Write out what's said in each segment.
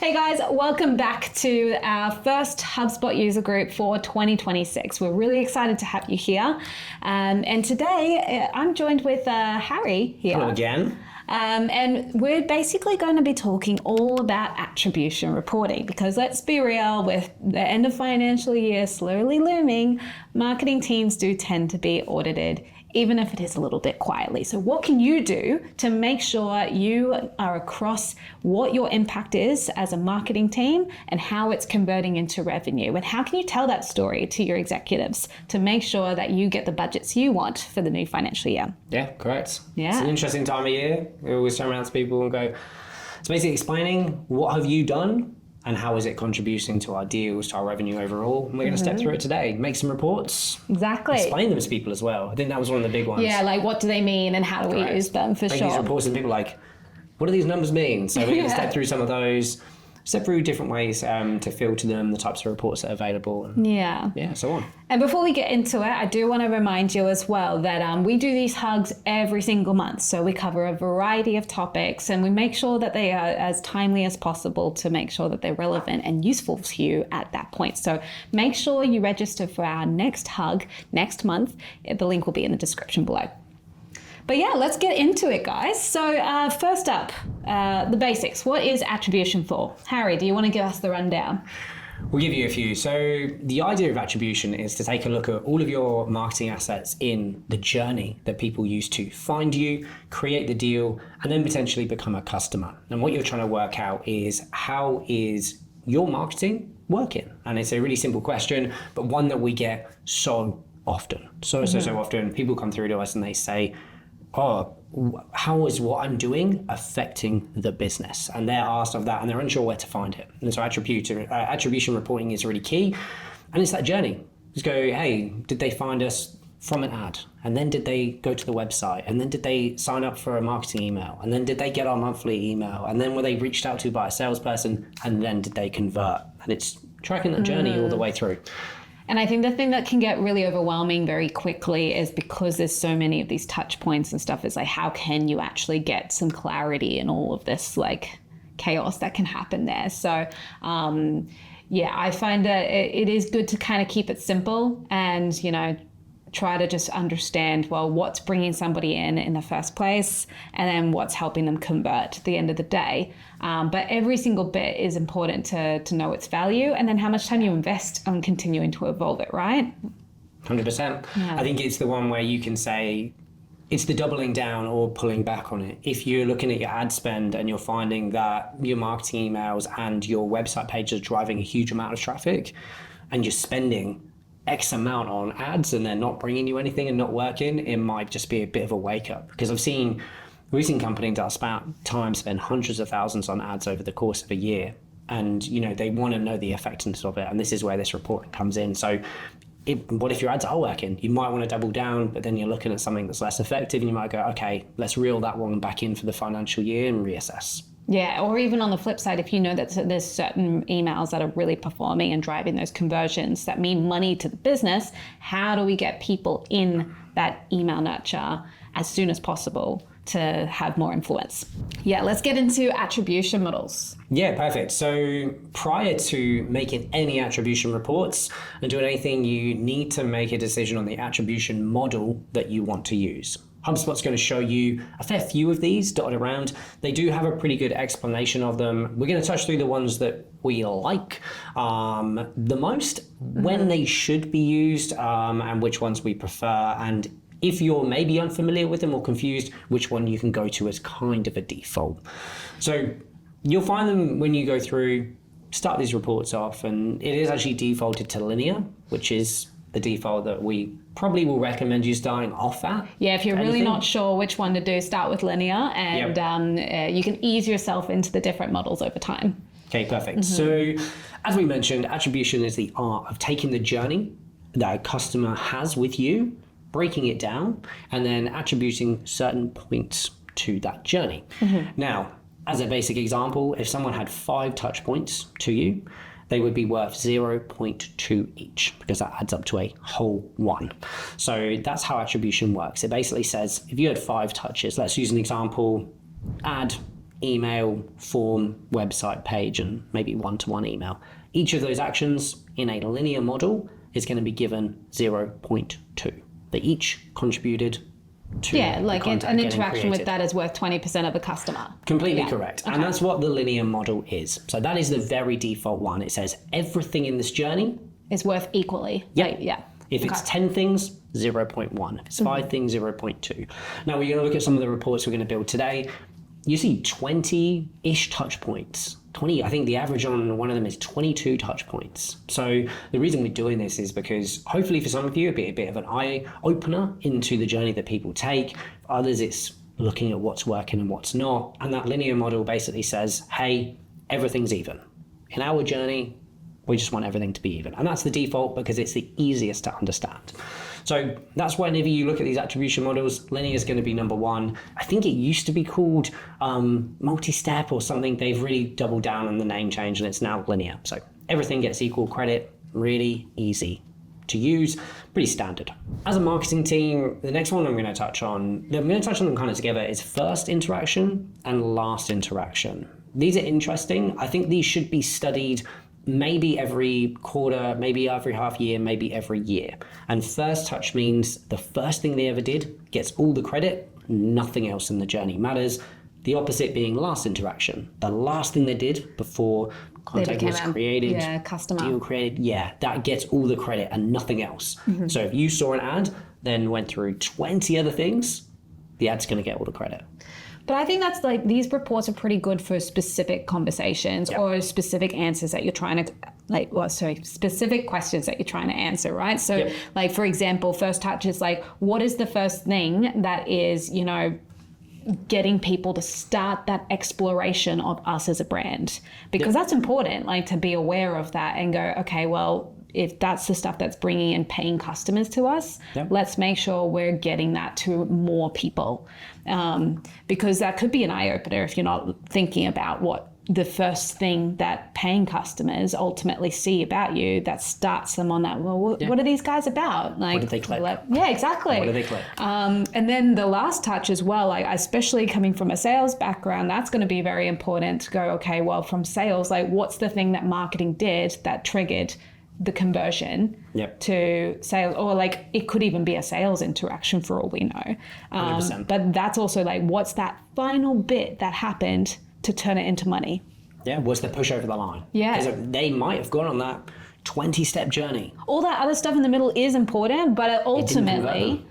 Hey guys, welcome back to our first HubSpot User Group for 2026. We're really excited to have you here. And today I'm joined with Harry here. Hello again. And we're basically going to be talking all about attribution reporting because let's be real, with the end of financial year slowly looming, marketing teams do tend to be audited, even if it is a little bit quietly. So what can you do to make sure you are across what your impact is as a marketing team and how it's converting into revenue? And how can you tell that story to your executives to make sure that you get the budgets you want for the new financial year? Yeah, correct. Yeah. It's an interesting time of year. We always turn around to people and go, it's basically explaining what have you done and how is it contributing to our deals, to our revenue overall. And we're going to step through it today, make some reports. Exactly. Explain them to people as well. I think that was one of the big ones. Yeah, like what do they mean and how do we use them for Make sure. these reports and people are like, what do these numbers mean? So we're going to step through some of those, step through different ways to filter them, the types of reports that are available. And yeah, so on. And before we get into it, I do want to remind you as well that we do these hugs every single month. So we cover a variety of topics and we make sure that they are as timely as possible to make sure that they're relevant and useful to you at that point. So make sure you register for our next hug next month. The link will be in the description below. But yeah, let's get into it, guys. So first up, the basics. What is attribution for? Harry, do you want to give us the rundown? We'll give you a few. So the idea of attribution is to take a look at all of your marketing assets in the journey that people use to find you, create the deal, and then potentially become a customer. And what you're trying to work out is how is your marketing working? And it's a really simple question, but one that we get so often. So often people come through to us and they say, oh, how is what I'm doing affecting the business? And they're asked of that and they're unsure where to find it. And so attribution reporting is really key. And it's that journey. Just go, hey, did they find us from an ad? And then did they go to the website? And then did they sign up for a marketing email? And then did they get our monthly email? And then were they reached out to by a salesperson? And then did they convert? And it's tracking that journey all the way through. And I think the thing that can get really overwhelming very quickly is because there's so many of these touch points and stuff, is like, how can you actually get some clarity in all of this like chaos that can happen there? So I find that it is good to kind of keep it simple and, try to just understand, well, what's bringing somebody in the first place and then what's helping them convert at the end of the day. But every single bit is important to know its value and then how much time you invest on continuing to evolve it, right? 100%. Yeah. I think it's the one where you can say, it's the doubling down or pulling back on it. If you're looking at your ad spend and you're finding that your marketing emails and your website page are driving a huge amount of traffic and you're spending X amount on ads and they're not bringing you anything and not working, it might just be a bit of a wake up. Because we've seen companies that spend hundreds of thousands on ads over the course of a year. And, they want to know the effectiveness of it. And this is where this report comes in. So what if your ads are working? You might want to double down, but then you're looking at something that's less effective and you might go, okay, let's reel that one back in for the financial year and reassess. Yeah, or even on the flip side, if you know that there's certain emails that are really performing and driving those conversions that mean money to the business, how do we get people in that email nurture as soon as possible to have more influence? Yeah, let's get into attribution models. Yeah, perfect. So prior to making any attribution reports and doing anything, you need to make a decision on the attribution model that you want to use. HubSpot's going to show you a fair few of these dotted around. They do have a pretty good explanation of them. We're going to touch through the ones that we like the most, when they should be used, and which ones we prefer. And if you're maybe unfamiliar with them or confused, which one you can go to as kind of a default. So you'll find them when you go through, start these reports off, and it is actually defaulted to linear, which is the default that we probably will recommend you starting off at. Yeah, if you're really not sure which one to do, start with linear and you can ease yourself into the different models over time. Okay, perfect. So as we mentioned, attribution is the art of taking the journey that a customer has with you, breaking it down, and then attributing certain points to that journey. Now, as a basic example, if someone had 5 touch points to you, they would be worth 0.2 each because that adds up to a whole 1. So that's how attribution works. It basically says if you had 5 touches, let's use an example, ad email, form, website page, and maybe one-to-one email. Each of those actions in a linear model is going to be given 0.2. They each contributed to like an interaction with that is worth 20% of the customer. Completely correct. Okay. And that's what the linear model is. So that is the very default one. It says everything in this journey is worth equally. Yeah. If it's 10 things, 0.1. If it's 5 things, 0.2. Now we're going to look at some of the reports we're going to build today. You see 20-ish touch points. 20, I think the average on one of them is 22 touch points. So the reason we're doing this is because hopefully for some of you, it'll be a bit of an eye opener into the journey that people take. For others, it's looking at what's working and what's not. And that linear model basically says, hey, everything's even. In our journey, we just want everything to be even. And that's the default because it's the easiest to understand. So that's whenever you look at these attribution models, linear is going to be number one. I think it used to be called multi-step or something. They've really doubled down on the name change and it's now linear. So everything gets equal credit, really easy to use, pretty standard. As a marketing team, the next one I'm going to touch on them kind of together, is first interaction and last interaction. These are interesting. I think these should be studied maybe every quarter, maybe every half year, maybe every year. And first touch means the first thing they ever did gets all the credit, nothing else in the journey matters. The opposite being last interaction. The last thing they did before content was created, customer deal created, that gets all the credit and nothing else. Mm-hmm. So if you saw an ad, then went through 20 other things, the ad's going to get all the credit. But I think that's like, these reports are pretty good for specific conversations or specific answers that you're trying to, specific questions that you're trying to answer, right? So like, for example, first touch is like, what is the first thing that is, getting people to start that exploration of us as a brand? Because that's important, like to be aware of that and go, okay, well, if that's the stuff that's bringing in paying customers to us, let's make sure we're getting that to more people. Because that could be an eye-opener if you're not thinking about what the first thing that paying customers ultimately see about you that starts them on that, what are these guys about? Like, what did they click? Yeah, exactly. What did they click? And then the last touch as well, like especially coming from a sales background, that's going to be very important to go, okay, well, from sales, like what's the thing that marketing did that triggered the conversion to sales, or like it could even be a sales interaction for all we know. 100%. But that's also like, what's that final bit that happened to turn it into money? Yeah, was the push over the line? Yeah. Because they might have gone on that 20-step journey. All that other stuff in the middle is important, but ultimately,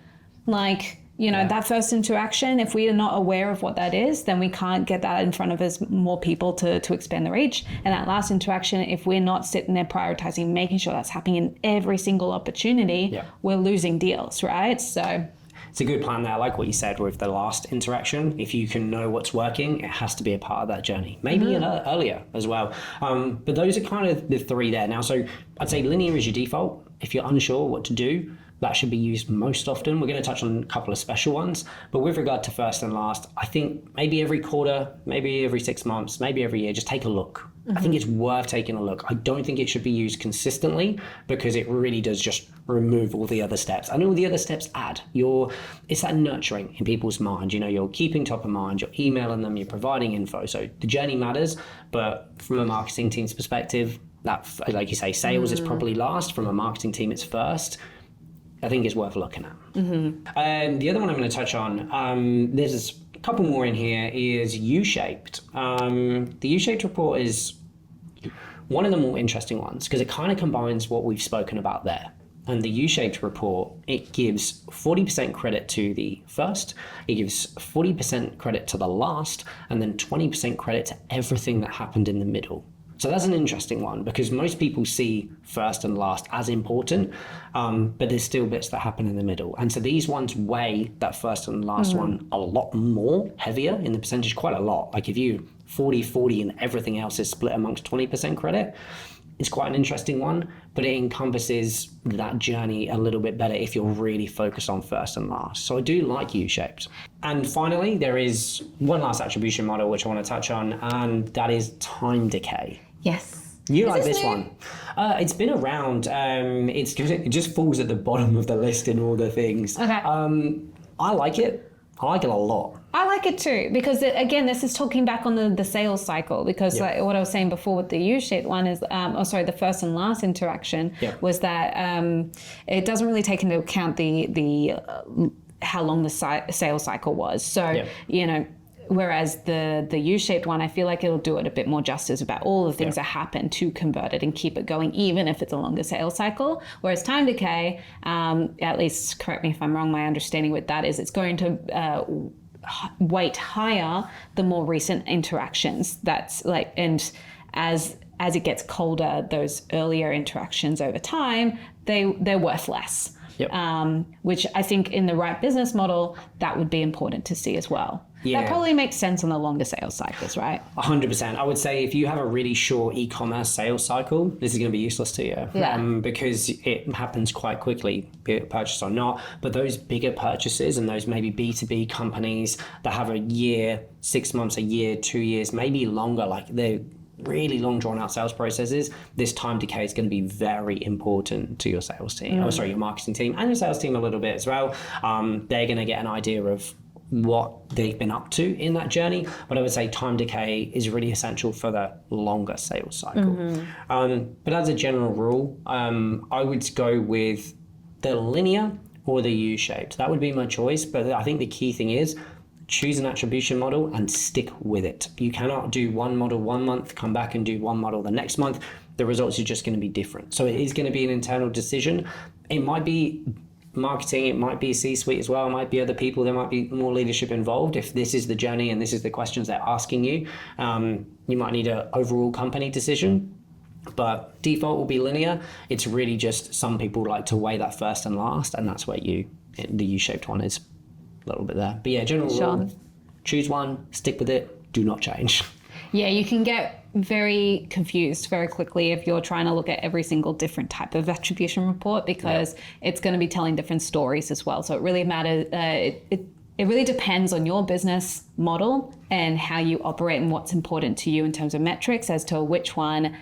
that first interaction, if we are not aware of what that is, then we can't get that in front of us more people to expand the reach. And that last interaction, if we're not sitting there prioritizing, making sure that's happening in every single opportunity, we're losing deals, right? So it's a good plan there. I like what you said with the last interaction. If you can know what's working, it has to be a part of that journey. Maybe earlier as well. But those are kind of the three there. Now, so I'd say linear is your default. If you're unsure what to do, that should be used most often. We're going to touch on a couple of special ones. But with regard to first and last, I think maybe every quarter, maybe every 6 months, maybe every year, just take a look. I think it's worth taking a look. I don't think it should be used consistently because it really does just remove all the other steps. And all the other steps add. It's that nurturing in people's mind. You're keeping top of mind, you're emailing them, you're providing info. So the journey matters, but from a marketing team's perspective, that, like you say, sales is probably last. From a marketing team, it's first. I think it's worth looking at. The other one I'm going to touch on, there's a couple more in here, is U-shaped. The U-shaped report is one of the more interesting ones because it kind of combines what we've spoken about there. And the U-shaped report, it gives 40% credit to the first, it gives 40% credit to the last, and then 20% credit to everything that happened in the middle. So that's an interesting one because most people see first and last as important, but there's still bits that happen in the middle. And so these ones weigh that first and last one a lot more, heavier in the percentage, quite a lot. Like if you 40-40 and everything else is split amongst 20% credit, it's quite an interesting one, but it encompasses that journey a little bit better if you're really focused on first and last. So I do like U-shaped. And finally, there is one last attribution model which I want to touch on, and that is time decay. Yes. You like this one? It's been around. It just falls at the bottom of the list in all the things. Okay. I like it I like it a lot. I like it too, because again, this is talking back on the sales cycle, because like what I was saying before with the U-shaped one is, the first and last interaction was that it doesn't really take into account the how long the sales cycle was. So, whereas the U-shaped one, I feel like it'll do it a bit more justice about all the things that happen to convert it and keep it going, even if it's a longer sales cycle. Whereas time decay, at least correct me if I'm wrong, my understanding with that is it's going to weight higher the more recent interactions. That's like, and as it gets colder, those earlier interactions over time, they're worth less. Which I think in the right business model, that would be important to see as well. That probably makes sense on the longer sales cycles, right? 100%. I would say if you have a really short e-commerce sales cycle, this is going to be useless to you because it happens quite quickly, be it purchase or not. But those bigger purchases and those maybe B2B companies that have a year, 6 months, a year, 2 years, maybe longer, like they're really long drawn out sales processes, this time decay is going to be very important to your sales team, your marketing team and your sales team a little bit as well. They're going to get an idea of what they've been up to in that journey. But I would say time decay is really essential for the longer sales cycle. But as a general rule, I would go with the linear or the U-shaped. That would be my choice. But I think the key thing is choose an attribution model and stick with it. You cannot do one model 1 month, come back and do one model the next month. The results are just going to be different. So it is going to be an internal decision. It might be marketing, it might be C-suite as well, it might be other people, there might be more leadership involved. If this is the journey and this is the questions they're asking you, you might need an overall company decision. But default will be linear. It's really just some people like to weigh that first and last, and that's where the U-shaped one is a little bit there. But yeah, general rule, choose one, stick with it, do not change. Yeah, you can get very confused very quickly if you're trying to look at every single different type of attribution report, because it's going to be telling different stories as well. So it really matters. It really depends on your business model and how you operate and what's important to you in terms of metrics as to which one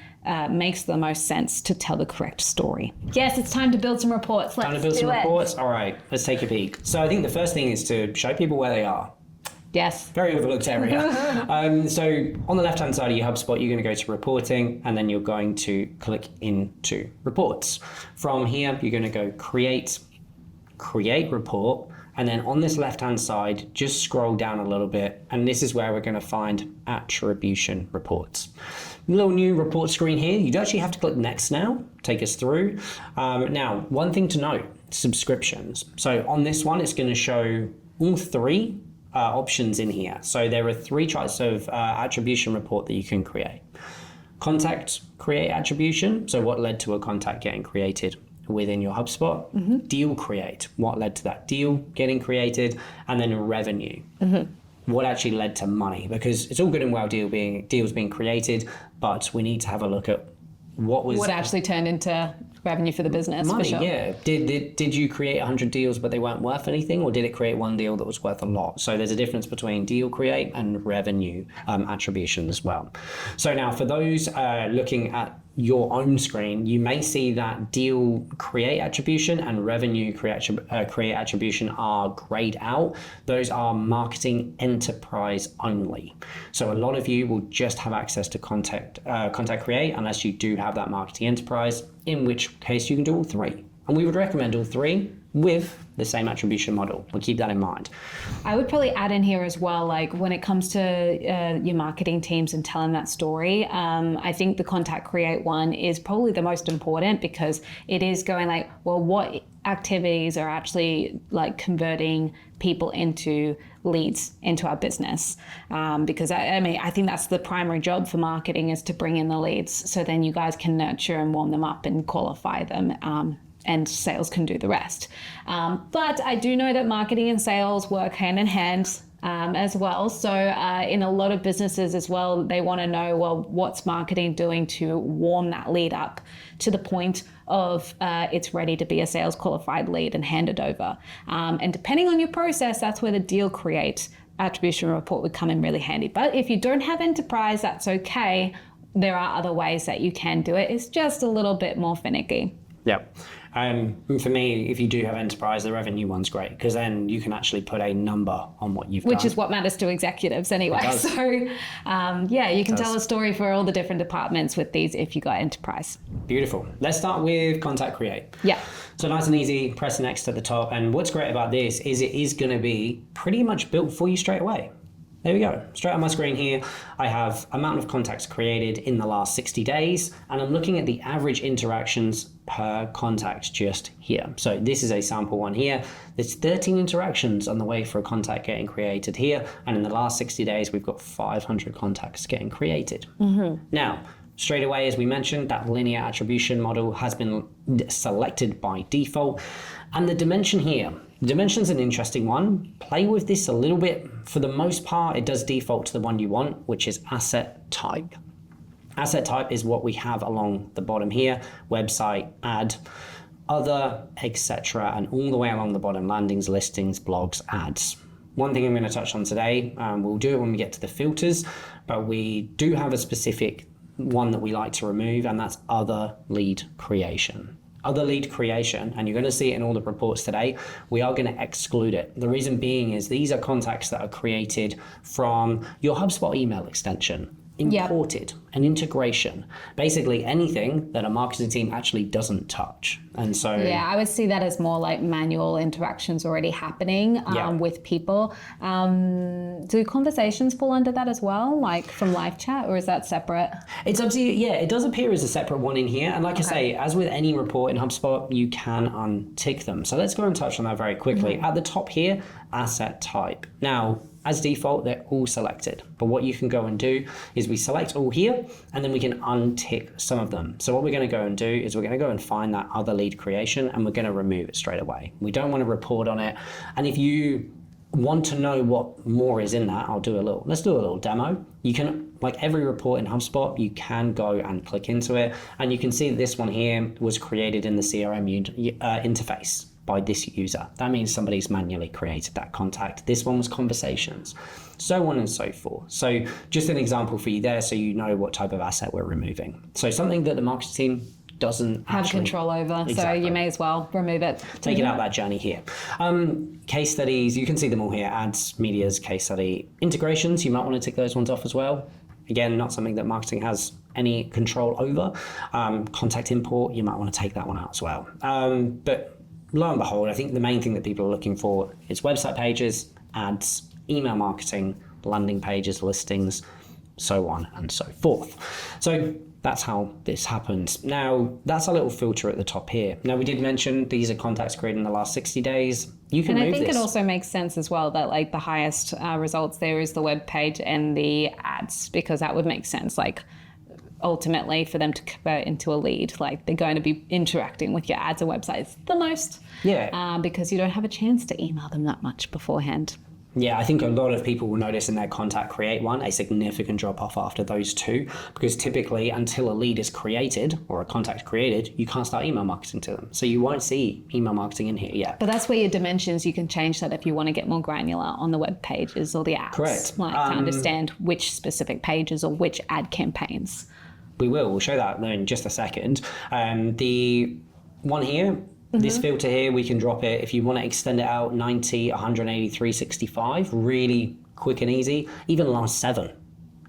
makes the most sense to tell the correct story. Yes, it's time to build some reports. Let's time to build some reports. All right, let's take a peek. So I think the first thing is to show people where they are. Yes. Very overlooked area. So on the left-hand side of your HubSpot, you're going to go to reporting, and then you're going to click into reports. From here, you're going to go create report. And then on this left-hand side, just scroll down a little bit. And this is where we're going to find attribution reports. A little new report screen here. You actually have to click next now, take us through. Now, one thing to note, subscriptions. So on this one, it's going to show all three options in here. So there are three types of attribution report that you can create. Contact create attribution, so what led to a contact getting created within your HubSpot. Deal create, what led to that deal getting created, and then revenue. What actually led to money, because it's all good and well deals being created, but we need to have a look at what actually turned into revenue for the business. Money, for sure. Yeah. Did you create 100 deals but they weren't worth anything, or did it create one deal that was worth a lot? So there's a difference between deal create and revenue attribution as well. So now for those looking at your own screen, you may see that deal create attribution and revenue create attribution are grayed out. Those are marketing enterprise only. So a lot of you will just have access to contact create unless you do have that marketing enterprise, in which case you can do all three. And we would recommend all three with the same attribution model. We'll keep that in mind. I would probably add in here as well, like when it comes to your marketing teams and telling that story, I think the contact create one is probably the most important, because it is going like, well, what activities are actually like converting people into leads into our business? Because I think that's the primary job for marketing, is to bring in the leads, so then you guys can nurture and warm them up and qualify them. And sales can do the rest. But I do know that marketing and sales work hand in hand as well. So in a lot of businesses as well, they want to know, well, what's marketing doing to warm that lead up to the point of it's ready to be a sales qualified lead and handed over. And depending on your process, that's where the deal create attribution report would come in really handy. But if you don't have enterprise, that's okay. There are other ways that you can do it. It's just a little bit more finicky. Yeah. For me, if you do have enterprise, the revenue one's great because then you can actually put a number on what you've done. Which is what matters to executives anyway. So you can tell a story for all the different departments with these if you got enterprise. Beautiful. Let's start with contact create. Yeah. So nice and easy, press next at the top. And what's great about this is it is going to be pretty much built for you straight away. There we go. Straight on my screen here, I have amount of contacts created in the last 60 days, and I'm looking at the average interactions per contact just here. So this is a sample one here. There's 13 interactions on the way for a contact getting created here, and in the last 60 days, we've got 500 contacts getting created. Now, straight away, as we mentioned, that linear attribution model has been selected by default, and the dimension here, the dimension's an interesting one. Play with this a little bit. For the most part, it does default to the one you want, which is asset type. Asset type is what we have along the bottom here, website, ad, other, etc., and all the way along the bottom, landings, listings, blogs, ads. One thing I'm going to touch on today, we'll do it when we get to the filters, but we do have a specific one that we like to remove, and that's other lead creation. Other lead creation, and you're going to see it in all the reports today, we are going to exclude it. The reason being is these are contacts that are created from your HubSpot email extension, imported, an integration, basically anything that a marketing team actually doesn't touch. And so I would see that as more like manual interactions already happening with people. Do conversations fall under that as well, like from live chat, or is that separate? It's up to you. Yeah, it does appear as a separate one in here. And like I say, as with any report in HubSpot, you can untick them. So let's go and touch on that very quickly. At the top here, asset type. Now, as default, they're all selected. But what you can go and do is we select all here, and then we can untick some of them. So what we're going to go and do is we're going to go and find that other lead creation, and we're going to remove it straight away. We don't want to report on it. And if you want to know what more is in that, let's do a little demo. You can, like every report in HubSpot, you can go and click into it, and you can see that this one here was created in the CRM interface by this user. That means somebody's manually created that contact. This one was conversations, so on and so forth. So just an example for you there so you know what type of asset we're removing. So something that the marketing team doesn't have control over. Exactly. So you may as well remove it. Take it out that journey here. Case studies, you can see them all here. Ads, medias, case study. Integrations, you might want to tick those ones off as well. Again, not something that marketing has any control over. Contact import, you might want to take that one out as well. But lo and behold, I think the main thing that people are looking for is website pages, ads, email marketing, landing pages, listings, so on and so forth. So that's how this happens. Now, that's a little filter at the top here. Now, we did mention these are contacts created in the last 60 days. You can move this. And I think it also makes sense as well that like the highest results there is the web page and the ads, because that would make sense. Like ultimately for them to convert into a lead, like they're going to be interacting with your ads and websites the most. Because you don't have a chance to email them that much beforehand. Yeah, I think a lot of people will notice in their contact create one a significant drop off after those two, because typically until a lead is created or a contact created, you can't start email marketing to them. So you won't see email marketing in here yet. But that's where your dimensions, you can change that if you want to get more granular on the web pages or the ads. Correct. Like to understand which specific pages or which ad campaigns. We'll show that in just a second. The one here, this filter here, we can drop it if you want to extend it out 90, 180, 365, really quick and easy, even last 7.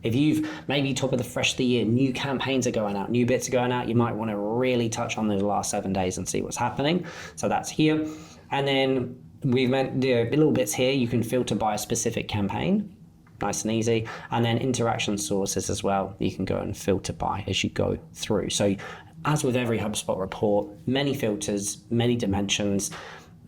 If you've maybe top of the fresh of the year, new campaigns are going out, new bits are going out, you might want to really touch on those last 7 days and see what's happening. So that's here. And then we've meant the little bits here, you can filter by a specific campaign. Nice and easy. And then interaction sources as well, you can go and filter by as you go through. So as with every HubSpot report, many filters, many dimensions.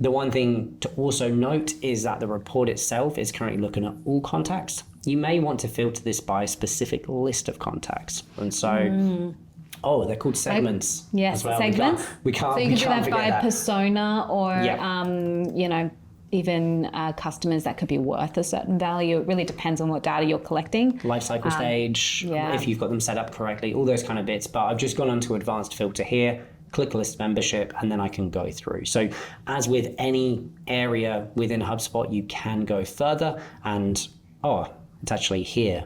The one thing to also note is that the report itself is currently looking at all contacts. You may want to filter this by a specific list of contacts. And so, they're called segments. Yes, as well. segments. We can't. So you can do that by persona or, even customers that could be worth a certain value. It really depends on what data you're collecting. Lifecycle stage, if you've got them set up correctly, all those kind of bits. But I've just gone onto advanced filter here, click list membership, and then I can go through. So as with any area within HubSpot, you can go further and, it's actually here.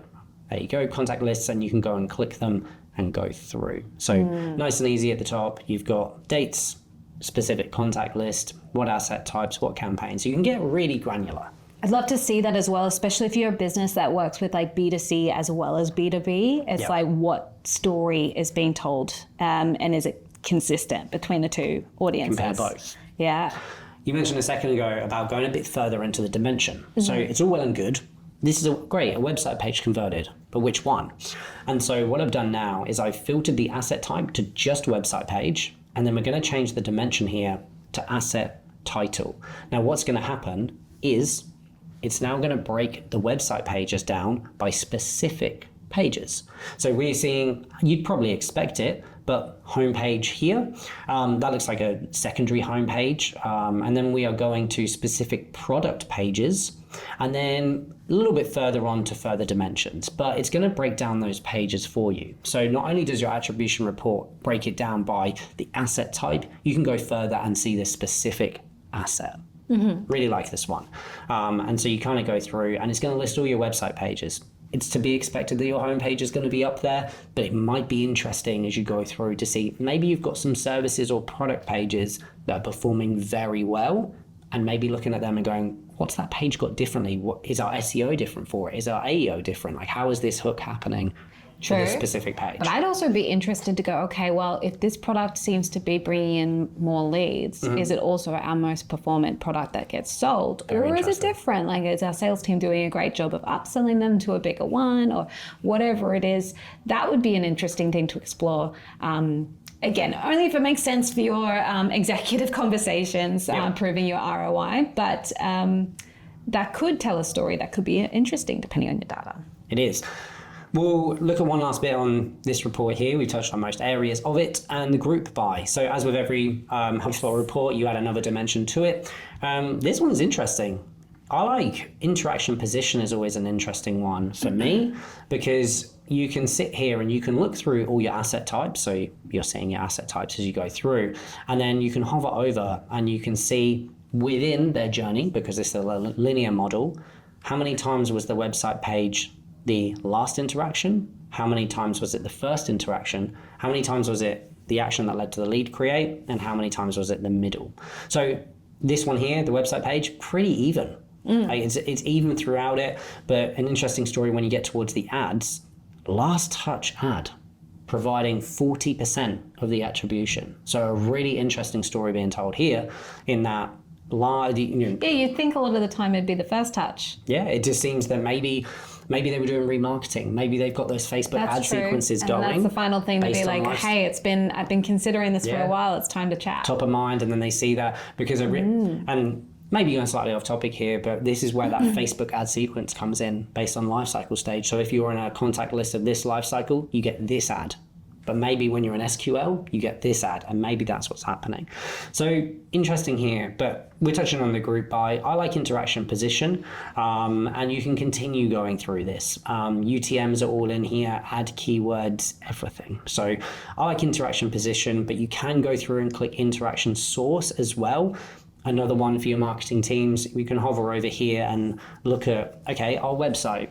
There you go, contact lists, and you can go and click them and go through. So nice and easy at the top. You've got dates, specific contact list, what asset types, what campaigns. So you can get really granular. I'd love to see that as well, especially if you're a business that works with like B2C as well as B2B. It's like what story is being told, and is it consistent between the two audiences? Compare both. Yeah. You mentioned a second ago about going a bit further into the dimension. So it's all well and good. This is a website page converted, but which one? And so what I've done now is I've filtered the asset type to just website page, and then we're going to change the dimension here to asset title. Now what's going to happen is it's now going to break the website pages down by specific pages. So we're seeing, you'd probably expect it, but homepage here, that looks like a secondary homepage. And then we are going to specific product pages, and then a little bit further on to further dimensions, but it's going to break down those pages for you. So not only does your attribution report break it down by the asset type, you can go further and see the specific asset. Really like this one. And so you kind of go through and it's going to list all your website pages. It's to be expected that your homepage is going to be up there, but it might be interesting as you go through to see maybe you've got some services or product pages that are performing very well, and maybe looking at them and going, what's that page got differently? What is our SEO different for it? Is our AEO different? Like, how is this hook happening for this specific page? But I'd also be interested to go, okay, well, if this product seems to be bringing in more leads, is it also our most performant product that gets sold? Or is it different? Like, is our sales team doing a great job of upselling them to a bigger one, or whatever it is? That would be an interesting thing to explore. Again, only if it makes sense for your executive conversations, proving your ROI. But that could tell a story that could be interesting depending on your data. It is. We'll look at one last bit on this report here. We touched on most areas of it, and the group by. So as with every HubSpot report, you add another dimension to it. This one is interesting. I like interaction position is always an interesting one for me, because you can sit here and you can look through all your asset types. So you're seeing your asset types as you go through, and then you can hover over and you can see within their journey, because it's a linear model, how many times was the website page the last interaction, how many times was it the first interaction, how many times was it the action that led to the lead create, and how many times was it the middle. So this one here, the website page, pretty even. Like it's even throughout it, but an interesting story when you get towards the ads, last touch ad providing 40% of the attribution. So a really interesting story being told here in that you'd think a lot of the time it'd be the first touch. Yeah, it just seems that maybe they were doing remarketing. Maybe they've got those Facebook ad sequences going. And that's the final thing to be like, hey, I've been considering this for a while. It's time to chat. Top of mind, and then they see that because and maybe going slightly off topic here, but this is where that Facebook ad sequence comes in based on lifecycle stage. So if you're in a contact list of this lifecycle, you get this ad. But maybe when you're in SQL, you get this ad, and maybe that's what's happening. So interesting here, but we're touching on the group by. I like interaction position, and you can continue going through this. UTMs are all in here, add keywords, everything. So I like interaction position, but you can go through and click interaction source as well. Another one for your marketing teams, we can hover over here and look at, okay, our website,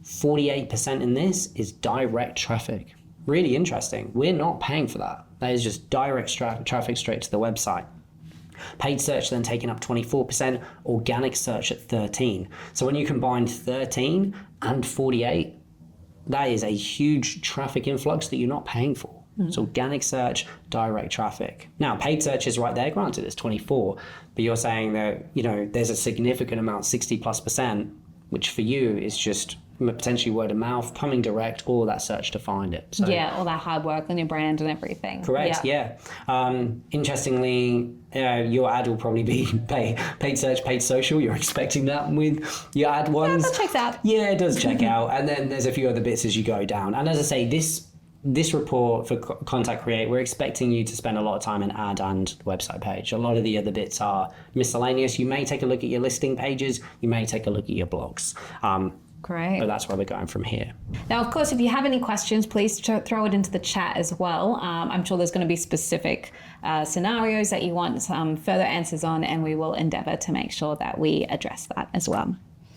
48% in this is direct traffic. Really interesting. We're not paying for that. That is just direct traffic straight to the website. Paid search then taking up 24%, organic search at 13%. So when you combine 13 and 48, that is a huge traffic influx that you're not paying for. So organic search, direct traffic. Now, paid search is right there. Granted, it's 24, but you're saying that, there's a significant amount, 60+%, which for you is just potentially word of mouth, coming direct, or that search to find it. So, all that hard work on your brand and everything. Correct, yeah. Interestingly, your ad will probably be paid search, paid social. You're expecting that with your ad ones. Yeah, that checks out. Yeah, it does check out. And then there's a few other bits as you go down. And as I say, this report for Contact Create, we're expecting you to spend a lot of time in ad and website page. A lot of the other bits are miscellaneous. You may take a look at your listing pages. You may take a look at your blogs. Great. But that's where we're going from here. Now, of course, if you have any questions, please throw it into the chat as well. I'm sure there's going to be specific scenarios that you want some further answers on, and we will endeavor to make sure that we address that as well.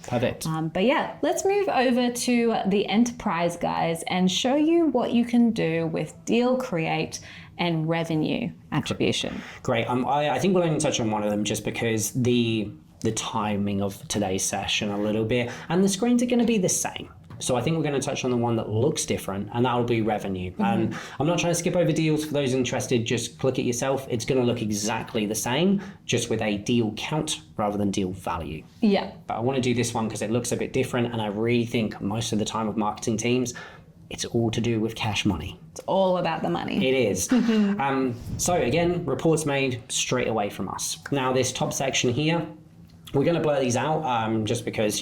Perfect. But yeah, let's move over to the enterprise, guys, and show you what you can do with deal create and revenue attribution. Great. I think we'll only touch on one of them just because the timing of today's session a little bit, and the screens are going to be the same. So I think we're going to touch on the one that looks different, and that will be revenue. And I'm not trying to skip over deals. For those interested, just click it yourself. It's going to look exactly the same, just with a deal count rather than deal value. Yeah. But I want to do this one because it looks a bit different, and I really think most of the time with marketing teams, it's all to do with cash money. It's all about the money. It is. So again, reports made straight away from us. Now this top section here, we're going to blur these out just because,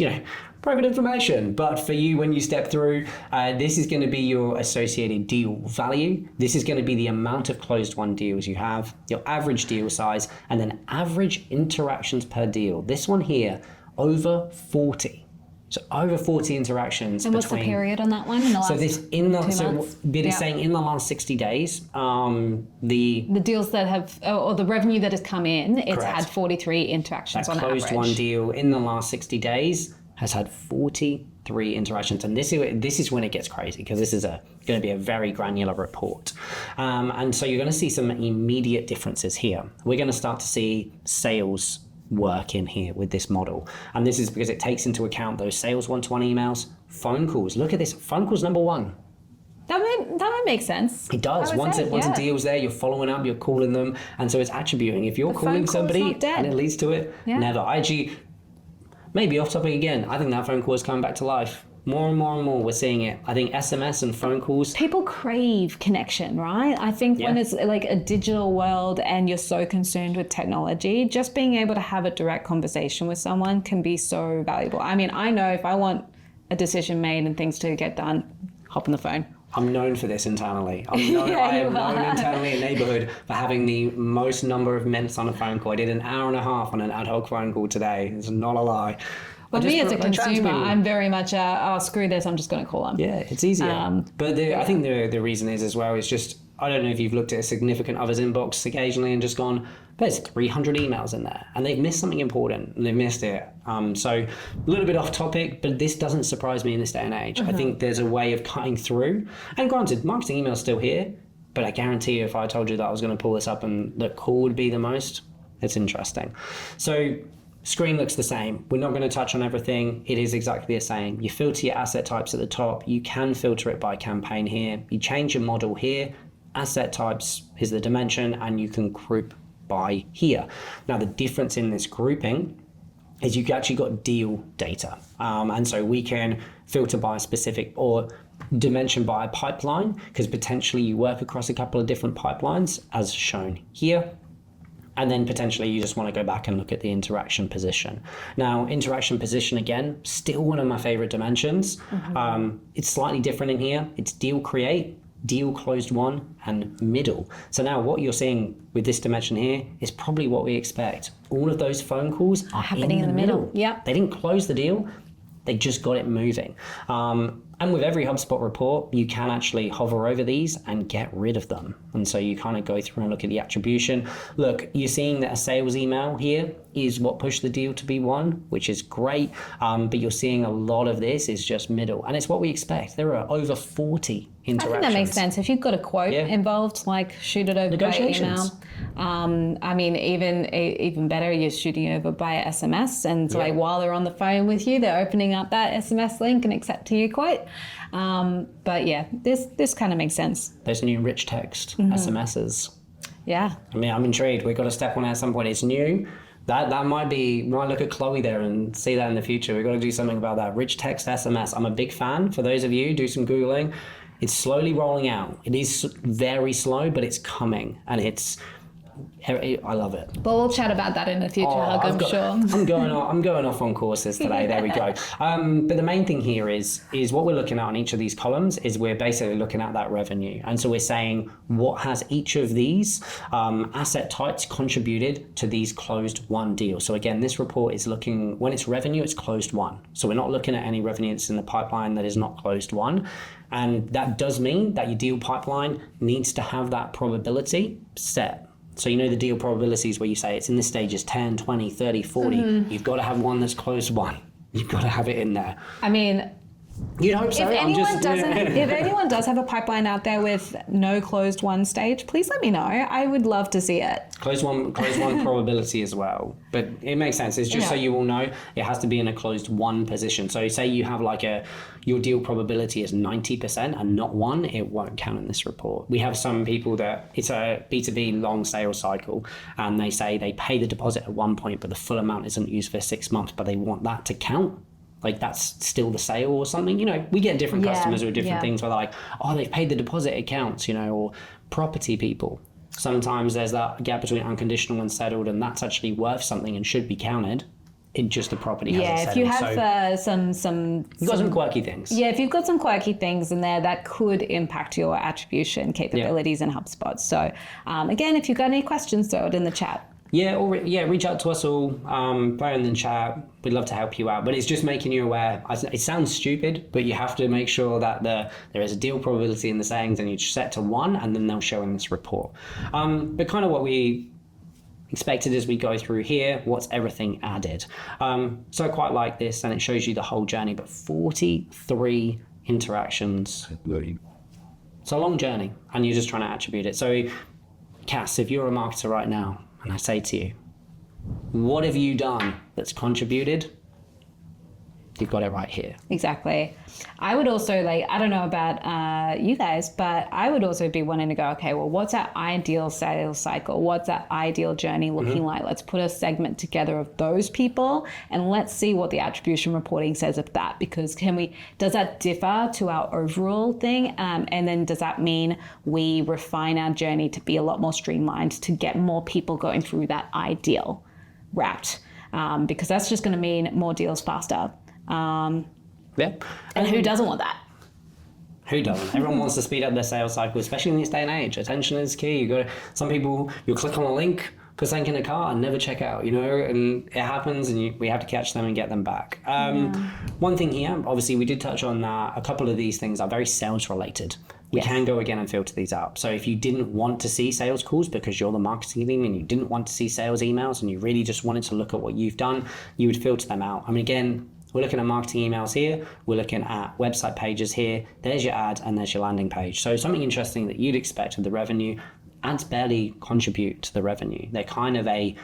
private information. But for you, when you step through, this is going to be your associated deal value. This is going to be the amount of closed won deals you have, your average deal size, and then average interactions per deal. This one here, over 40. So over 40 interactions. And what's the period on that one? In the last saying in the last 60 days, the deals that have, or the revenue that has come in, it's Correct. had 43 interactions on average. Closed one deal in the last 60 days has had 43 interactions, and this is when it gets crazy because this is going to be a very granular report, and so you're going to see some immediate differences here. We're going to start to see sales work in here with this model, and this is because it takes into account those sales one-to-one emails, phone calls. Look at this, phone calls number one. That might make sense. It does. Once a deal's there, you're following up, you're calling them, and so it's attributing. If you're calling somebody and it leads to it, never. Maybe off topic again, I think that phone call is coming back to life. More and more and more, we're seeing it. I think SMS and phone calls. People crave connection, right? I think when it's like a digital world and you're so consumed with technology, just being able to have a direct conversation with someone can be so valuable. I mean, I know if I want a decision made and things to get done, hop on the phone. I'm known for this internally. I am known internally in Neighbourhood for having the most number of minutes on a phone call. I did an hour and a half on an ad hoc phone call today. It's not a lie. Well, me as a consumer, I'm very much, screw this, I'm just going to call them. Yeah, it's easier. But I think the reason is as well, is just, I don't know if you've looked at a significant other's inbox occasionally and just gone, there's 300 emails in there and they've missed something important and they've missed it. So a little bit off topic, but this doesn't surprise me in this day and age. I think there's a way of cutting through. And granted, marketing email's still here, but I guarantee you if I told you that I was going to pull this up and the call would be the most, it's interesting. So screen looks the same. We're not going to touch on everything. It is exactly the same. You filter your asset types at the top. You can filter it by campaign here. You change your model here. Asset types is the dimension, and you can group by here. Now, the difference in this grouping is you've actually got deal data. And so we can filter by a specific or dimension by a pipeline, because potentially you work across a couple of different pipelines as shown here. And then potentially you just want to go back and look at the interaction position. Now, interaction position, again, still one of my favorite dimensions. It's slightly different in here. It's deal create, deal closed won, and middle. So now what you're seeing with this dimension here is probably what we expect. All of those phone calls are happening in the middle. Yeah. They didn't close the deal. They just got it moving. And with every HubSpot report, you can actually hover over these and get rid of them. And so you kind of go through and look at the attribution. Look, you're seeing that a sales email here is what pushed the deal to be won, which is great. But you're seeing a lot of this is just middle. And it's what we expect. There are over 40 interactions. I think that makes sense. If you've got a quote involved, like shoot it over by email. I mean, even better, you're shooting over by SMS. And so like while they're on the phone with you, they're opening up that SMS link and accepting your quote. But yeah, this kind of makes sense. Those new rich text SMSs. Yeah. I mean, I'm intrigued. We've got to step on it at some point. It's new. That might look at Chloe there and see that in the future. We've got to do something about that. Rich text SMS. I'm a big fan. For those of you, do some Googling. It's slowly rolling out. It is very slow, but it's coming, and I love it. Well, we'll chat about that in the future, Hug, I'm sure. I'm going off on courses today. There we go. But the main thing here is what we're looking at on each of these columns is we're basically looking at that revenue. And so we're saying what has each of these asset types contributed to these closed won deals. So again, this report is looking, when it's revenue, it's closed won. So we're not looking at any revenue that's in the pipeline that is not closed won. And that does mean that your deal pipeline needs to have that probability set. So you know the deal probabilities where you say it's in this stage is 10, 20, 30, 40. You've got to have one that's closed won. You've got to have it in there. I mean, You'd hope so. if anyone does have a pipeline out there with no closed won stage, please let me know. I would love to see it. Closed won probability as well. But it makes sense. It's just so you all know, it has to be in a closed won position. So say you have like your deal probability is 90% and not 1, it won't count in this report. We have some people that it's a B2B long sales cycle and they say they pay the deposit at one point, but the full amount isn't used for 6 months, but they want that to count. Like that's still the sale or something, we get different customers with different things where they're like, oh, they've paid the deposit, it counts, or property people. Sometimes there's that gap between unconditional and settled, and that's actually worth something and should be counted. It just the property hasn't settled. If you have you've got some quirky things. Yeah, if you've got some quirky things in there, that could impact your attribution capabilities in HubSpot. So again, if you've got any questions, throw it in the chat. Reach out to us all, play in the chat. We'd love to help you out. But it's just making you aware. It sounds stupid, but you have to make sure that there is a deal probability in the settings and you set to 1 and then they'll show in this report. But kind of what we expected as we go through here, what's everything added. So I quite like this and it shows you the whole journey, but 43 interactions. It's a long journey and you're just trying to attribute it. So Cass, if you're a marketer right now, and I say to you, what have you done that's contributed? You've got it right here. Exactly. I would also I don't know about you guys, but I would also be wanting to go, okay, well, what's our ideal sales cycle? What's our ideal journey looking like? Let's put a segment together of those people and let's see what the attribution reporting says of that, because does that differ to our overall thing? And then does that mean we refine our journey to be a lot more streamlined to get more people going through that ideal route? Because that's just going to mean more deals faster. And who doesn't want that? Who doesn't? Everyone wants to speed up their sales cycle, especially in this day and age. Attention is key. Some people, you'll click on a link, put something in a cart and never check out, and it happens and we have to catch them and get them back. One thing here, obviously we did touch on that. A couple of these things are very sales related. We can go again and filter these out. So if you didn't want to see sales calls because you're the marketing team and you didn't want to see sales emails and you really just wanted to look at what you've done, you would filter them out. I mean, again, we're looking at marketing emails here. We're looking at website pages here. There's your ad and there's your landing page. So something interesting that you'd expect of the revenue, ads barely contribute to the revenue. They're kind of a,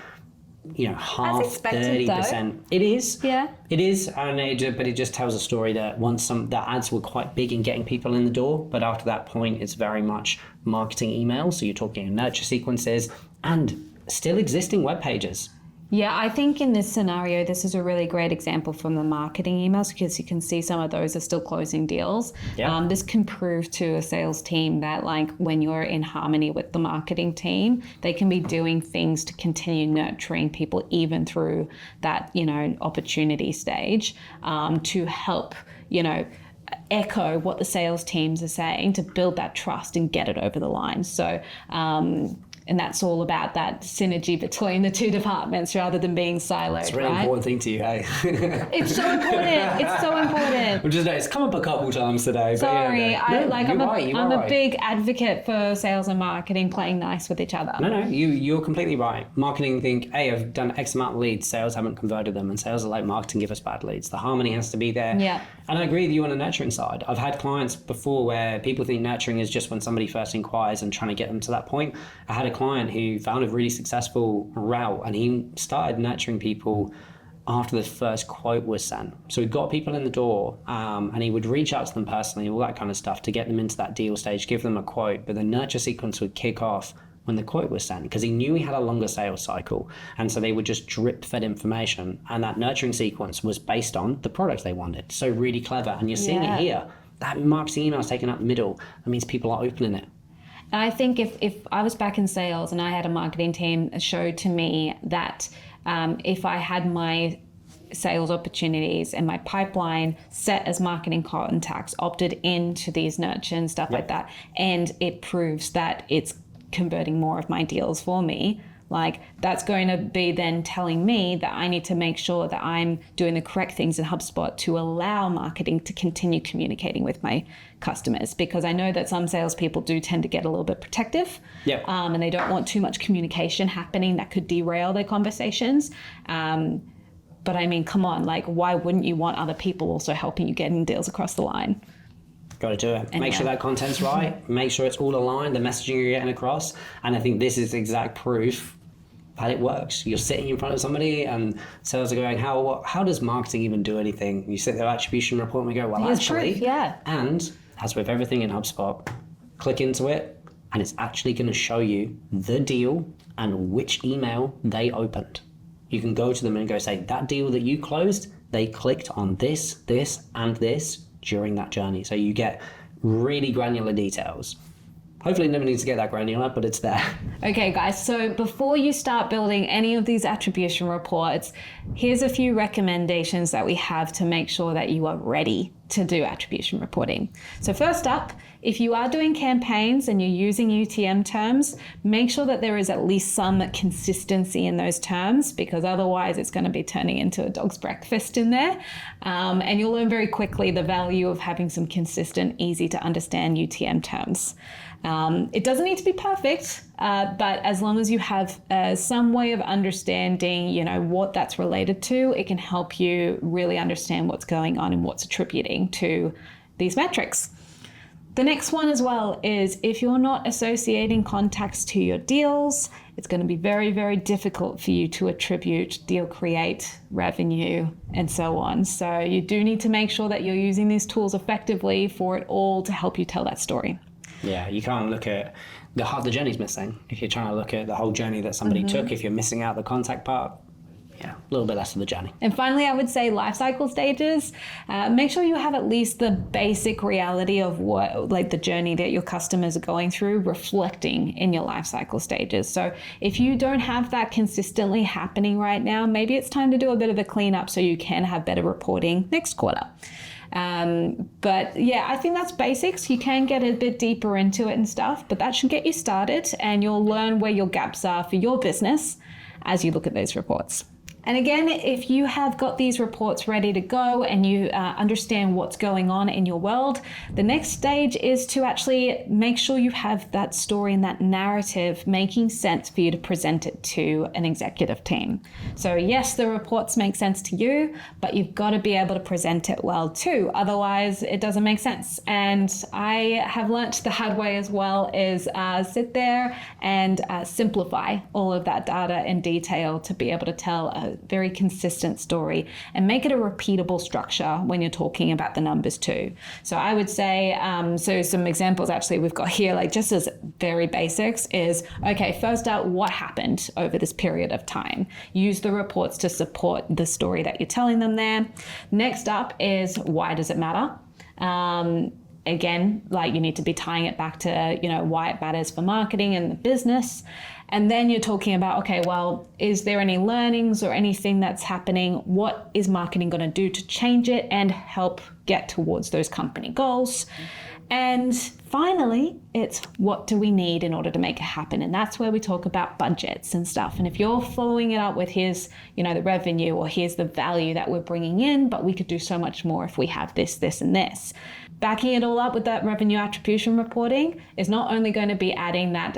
half, 30%. It is. Yeah. It is. But it just tells a story that once the ads were quite big in getting people in the door, but after that point, it's very much marketing emails. So you're talking nurture sequences and still existing web pages. Yeah, I think in this scenario, this is a really great example from the marketing emails because you can see some of those are still closing deals. Yeah. This can prove to a sales team that when you're in harmony with the marketing team, they can be doing things to continue nurturing people even through that, opportunity stage to help, echo what the sales teams are saying to build that trust and get it over the line. So, and that's all about that synergy between the two departments rather than being siloed. It's a really important thing to you, hey? It's so important. It's so important. It's come up a couple times today. Sorry, I'm a big advocate for sales and marketing playing nice with each other. No, you're completely right. Marketing think, hey, I've done X amount of leads, sales haven't converted them, and sales are like, marketing give us bad leads. The harmony has to be there. Yeah. And I agree with you on the nurturing side. I've had clients before where people think nurturing is just when somebody first inquires and trying to get them to that point. I had a client who found a really successful route and he started nurturing people after the first quote was sent. So he got people in the door and he would reach out to them personally, all that kind of stuff to get them into that deal stage, give them a quote, but the nurture sequence would kick off when the quote was sent because he knew he had a longer sales cycle. And so they would just drip fed information and that nurturing sequence was based on the product they wanted. So really clever. And you're seeing it here. That marketing email is taken up middle. That means people are opening it. And I think if I was back in sales and I had a marketing team that showed to me that if I had my sales opportunities and my pipeline set as marketing contacts, opted into these nurture and stuff like that, and it proves that it's converting more of my deals for me, that's going to be then telling me that I need to make sure that I'm doing the correct things in HubSpot to allow marketing to continue communicating with my customers, because I know that some salespeople do tend to get a little bit protective, and they don't want too much communication happening that could derail their conversations. But I mean, come on, like, why wouldn't you want other people also helping you getting deals across the line? Got to do it. Anyway. Make sure that content's right. Make sure it's all aligned, the messaging you're getting across. And I think this is exact proof that it works. You're sitting in front of somebody and sales are going, how does marketing even do anything? You sit there, attribution report, and we go, well, Here's actually, proof, yeah. And as with everything in HubSpot, click into it and it's actually going to show you the deal and which email they opened. You can go to them and go say, that deal that you closed, they clicked on this, this, and this during that journey. So you get really granular details. Hopefully never needs to get that granular, but it's there. Okay, guys, so before you start building any of these attribution reports, here's a few recommendations that we have to make sure that you are ready to do attribution reporting. So first up, if you are doing campaigns and you're using UTM terms, make sure that there is at least some consistency in those terms, because otherwise it's going to be turning into a dog's breakfast in there. And you'll learn very quickly the value of having some consistent, easy to understand UTM terms. It doesn't need to be perfect, but as long as you have some way of understanding, you know, what that's related to, it can help you really understand what's going on and what's attributing to these metrics. The next one as well is if you're not associating contacts to your deals, it's going to be very, very difficult for you to attribute deal create, revenue, and so on. So you do need to make sure that you're using these tools effectively for it all to help you tell that story. Yeah, you can't look at the journey's missing. If you're trying to look at the whole journey that somebody took, if you're missing out the contact part, yeah, a little bit less of the journey. And finally, I would say life cycle stages. Make sure you have at least the basic reality of what, like the journey that your customers are going through, reflecting in your life cycle stages. So if you don't have that consistently happening right now, maybe it's time to do a bit of a cleanup so you can have better reporting next quarter. But yeah, I think that's basics. You can get a bit deeper into it and stuff, but that should get you started and you'll learn where your gaps are for your business as you look at those reports. And again, if you have got these reports ready to go and you understand what's going on in your world, the next stage is to actually make sure you have that story and that narrative making sense for you to present it to an executive team. So yes, the reports make sense to you, but you've got to be able to present it well too. Otherwise, it doesn't make sense. And I have learnt the hard way as well is sit there and simplify all of that data in detail to be able to tell a very consistent story and make it a repeatable structure when you're talking about the numbers too. So I would say, so some examples actually we've got here, like just as very basics is, okay, first out, what happened over this period of time? Use the reports to support the story that you're telling them there. Next up is, why does it matter? Again, like you need to be tying it back to, you know, why it matters for marketing and the business. And then you're talking about, okay, well, is there any learnings or anything that's happening? What is marketing going to do to change it and help get towards those company goals? And finally, it's what do we need in order to make it happen? And that's where we talk about budgets and stuff. And if you're following it up with here's, you know, the revenue or here's the value that we're bringing in, but we could do so much more if we have this, this, and this. Backing it all up with that revenue attribution reporting is not only going to be adding that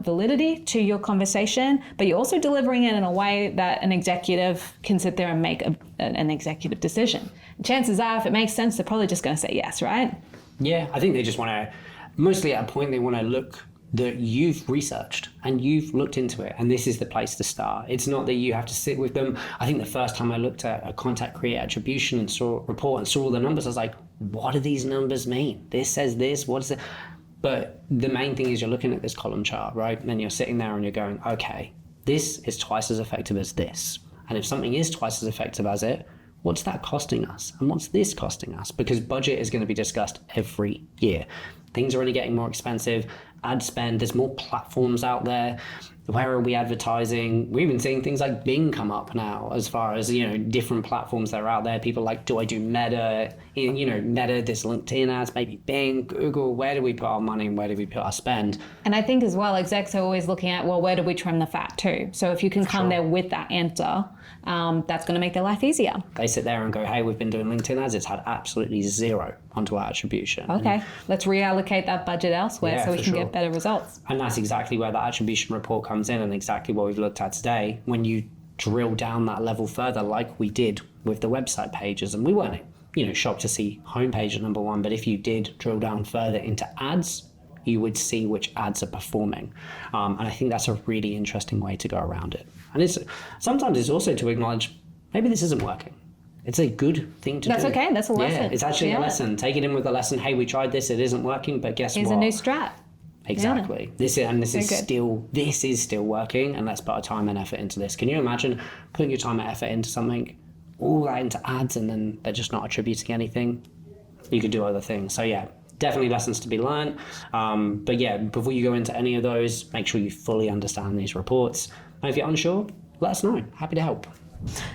validity to your conversation, but you're also delivering it in a way that an executive can sit there and make an executive decision. And chances are, if it makes sense, they're probably just going to say yes, right? Yeah, I think they just want to, mostly at a point they want to look that you've researched and you've looked into it, and this is the place to start. It's not that you have to sit with them. I think the first time I looked at a contact create attribution and saw a report and saw all the numbers, I was like, what do these numbers mean? This says this, what is it? But the main thing is you're looking at this column chart, right? And you're sitting there and you're going, okay, this is twice as effective as this. And if something is twice as effective as it, what's that costing us? And what's this costing us? Because budget is going to be discussed every year. Things are only getting more expensive. Ad spend, there's more platforms out there. Where are we advertising? We're even seeing things like Bing come up now as far as, you know, different platforms that are out there. People like, do I do Meta? You know, Meta, this LinkedIn ads, maybe Bing, Google. Where do we put our money and where do we put our spend? And I think as well, execs are always looking at, well, where do we trim the fat too? So if you can come there with that answer, that's going to make their life easier. They sit there and go, hey, we've been doing LinkedIn ads. It's had absolutely zero onto our attribution. Okay, let's reallocate that budget elsewhere so we can get better results. And that's exactly where that attribution report comes in and exactly what we've looked at today. When you drill down that level further, like we did with the website pages. And we weren't, shocked to see homepage at number one, but if you did drill down further into ads, you would see which ads are performing. And I think that's a really interesting way to go around it. And sometimes it's also to acknowledge, maybe this isn't working. It's a good thing to do. That's okay. That's a lesson. Yeah, it's actually a lesson. Take it in with a lesson. Hey, we tried this. It isn't working, but guess Here's what? a new strat. Exactly. Yeah. This is still working, and let's put our time and effort into this. Can you imagine putting your time and effort into something, all that into ads, and then they're just not attributing anything? You could do other things. So yeah, definitely lessons to be learned. But yeah, before you go into any of those, make sure you fully understand these reports. And if you're unsure, let us know. Happy to help.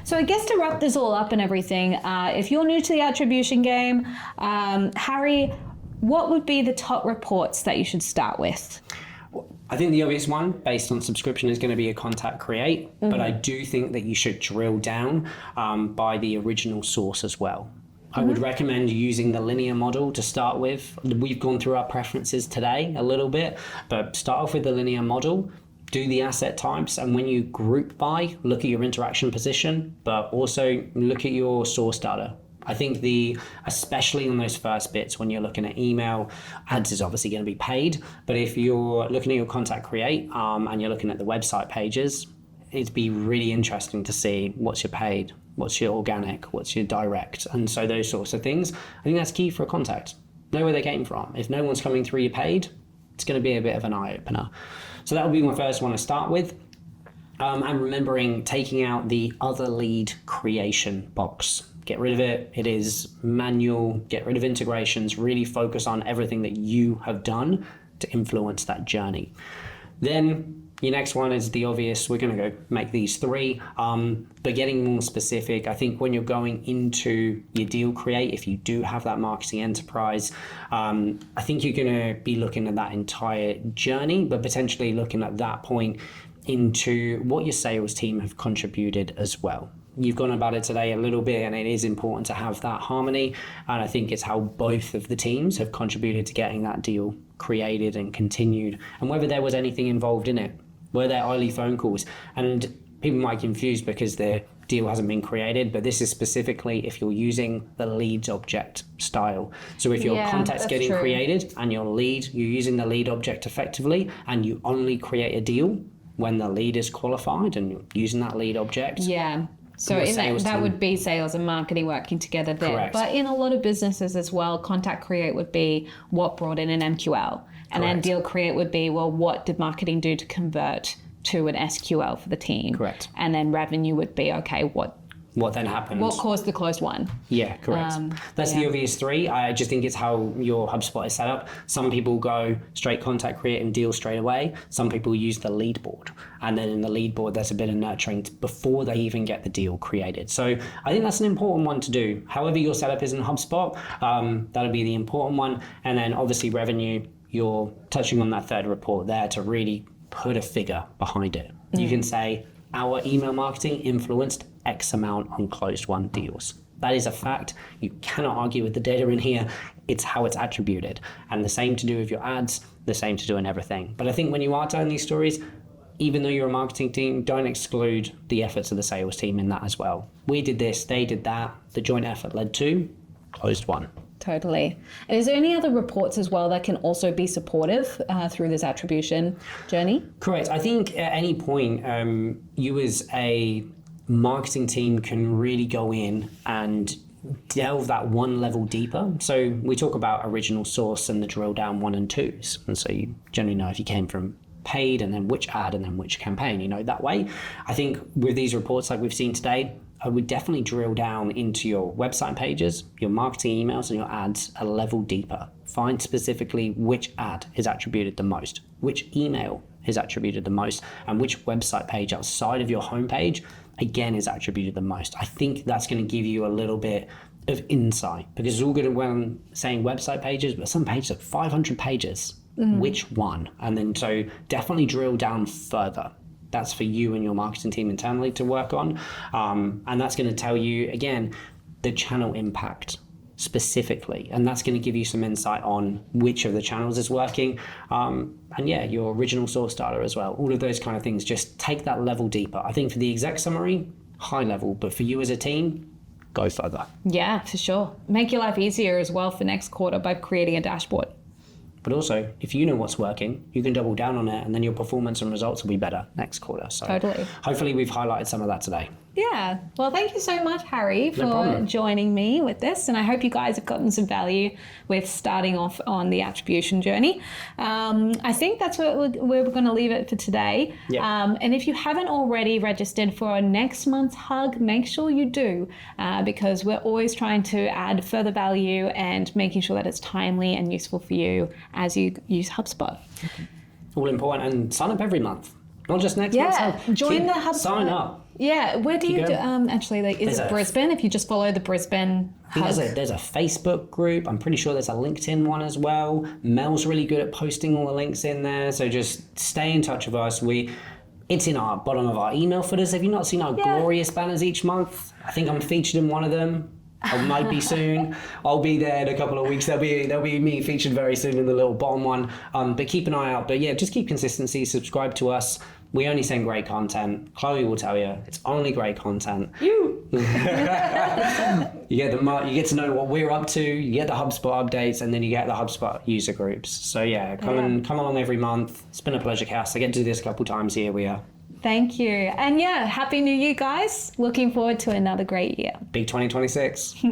So I guess to wrap this all up and everything, if you're new to the attribution game, Harry, what would be the top reports that you should start with? I think the obvious one, based on subscription, is going to be a contact create. But I do think that you should drill down by the original source as well. I would recommend using the linear model to start with. We've gone through our preferences today a little bit, but start off with the linear model. Do the asset types, and when you group by, look at your interaction position, but also look at your source data. I think especially on those first bits, when you're looking at email, ads is obviously going to be paid, but if you're looking at your contact create and you're looking at the website pages, it'd be really interesting to see what's your paid, what's your organic, what's your direct, and so those sorts of things. I think that's key for a contact. Know where they came from. If no one's coming through your paid, it's going to be a bit of an eye-opener. So that would be my first one to start with. And remembering taking out the other lead creation box. Get rid of it. It is manual. Get rid of integrations. Really focus on everything that you have done to influence that journey. Then your next one is the obvious. We're going to go make these three, but getting more specific. I think when you're going into your deal create, if you do have that marketing enterprise, I think you're going to be looking at that entire journey, but potentially looking at that point into what your sales team have contributed as well. You've gone about it today a little bit, and it is important to have that harmony. And I think it's how both of the teams have contributed to getting that deal created and continued, and whether there was anything involved in it. Were there early phone calls? And people might be confused because the deal hasn't been created, but this is specifically if you're using the leads object style. So if your contact's getting created and you're using the lead object effectively, and you only create a deal when the lead is qualified and you're using that lead object. Yeah. So that would be sales and marketing working together there. Correct. But in a lot of businesses as well, contact create would be what brought in an MQL. And then deal create would be, well, what did marketing do to convert to an SQL for the team? Correct. And then revenue would be, okay, what then happened? What caused the closed one? Yeah, correct. That's the obvious three. I just think it's how your HubSpot is set up. Some people go straight contact create and deal straight away. Some people use the lead board. And then in the lead board, there's a bit of nurturing before they even get the deal created. So I think that's an important one to do. However your setup is in HubSpot, that'll be the important one. And then obviously revenue, you're touching on that third report there to really put a figure behind it. You can say, our email marketing influenced X amount on closed won deals. That is a fact. You cannot argue with the data in here. It's how it's attributed. And the same to do with your ads, the same to do in everything. But I think when you are telling these stories, even though you're a marketing team, don't exclude the efforts of the sales team in that as well. We did this, they did that. The joint effort led to closed won. Totally. And is there any other reports as well that can also be supportive through this attribution journey? Correct. I think at any point, you as a marketing team can really go in and delve that one level deeper. So we talk about original source and the drill down 1 and 2s. And so you generally know if you came from paid and then which ad and then which campaign, that way. I think with these reports like we've seen today, I would definitely drill down into your website pages, your marketing emails, and your ads a level deeper. Find specifically which ad is attributed the most, which email is attributed the most, and which website page outside of your homepage, again, is attributed the most. I think that's going to give you a little bit of insight, because it's all good and well saying website pages, but some pages are 500 pages. Which one? And then so definitely drill down further. That's for you and your marketing team internally to work on. And that's going to tell you, again, the channel impact. specifically, and that's going to give you some insight on which of the channels is working, and yeah, your original source data as well. All of those kind of things, just take that level deeper. I think for the exec summary, high level, but for you as a team, go further. Yeah, for sure. Make your life easier as well for next quarter by creating a dashboard. But also, if you know what's working, you can double down on it, and then your performance and results will be better next quarter. So Totally. Hopefully we've highlighted some of that today. Yeah. Well, thank you so much, Harry, for problem. joining me with this. And I hope you guys have gotten some value with starting off on the attribution journey. I think that's where we're going to leave it for today. Yeah. And if you haven't already registered for our next month's hug, make sure you do, because we're always trying to add further value and making sure that it's timely and useful for you as you use HubSpot. All important, and sign up every month. Not just next month. Yeah, join the HubSpot. Sign up. Yeah, where do you do, actually, like, is it Brisbane? If you just follow the Brisbane hub. There's a Facebook group. I'm pretty sure there's a LinkedIn one as well. Mel's really good at posting all the links in there. So just stay in touch with us. It's in our bottom of our email footers. Have you not seen our glorious banners each month? I think I'm featured in one of them. I might be soon. I'll be there in a couple of weeks. There'll be me featured very soon in the little bottom one. But keep an eye out. But yeah, just keep consistency. Subscribe to us. We only send great content. Chloe will tell you it's only great content. You get to know what we're up to. You get the HubSpot updates, and then you get the HubSpot user groups. So yeah, come along every month. It's been a pleasure, Cass. I get to do this a couple times here. We are. Thank you. And yeah, Happy New Year, guys. Looking forward to another great year. Big 2026.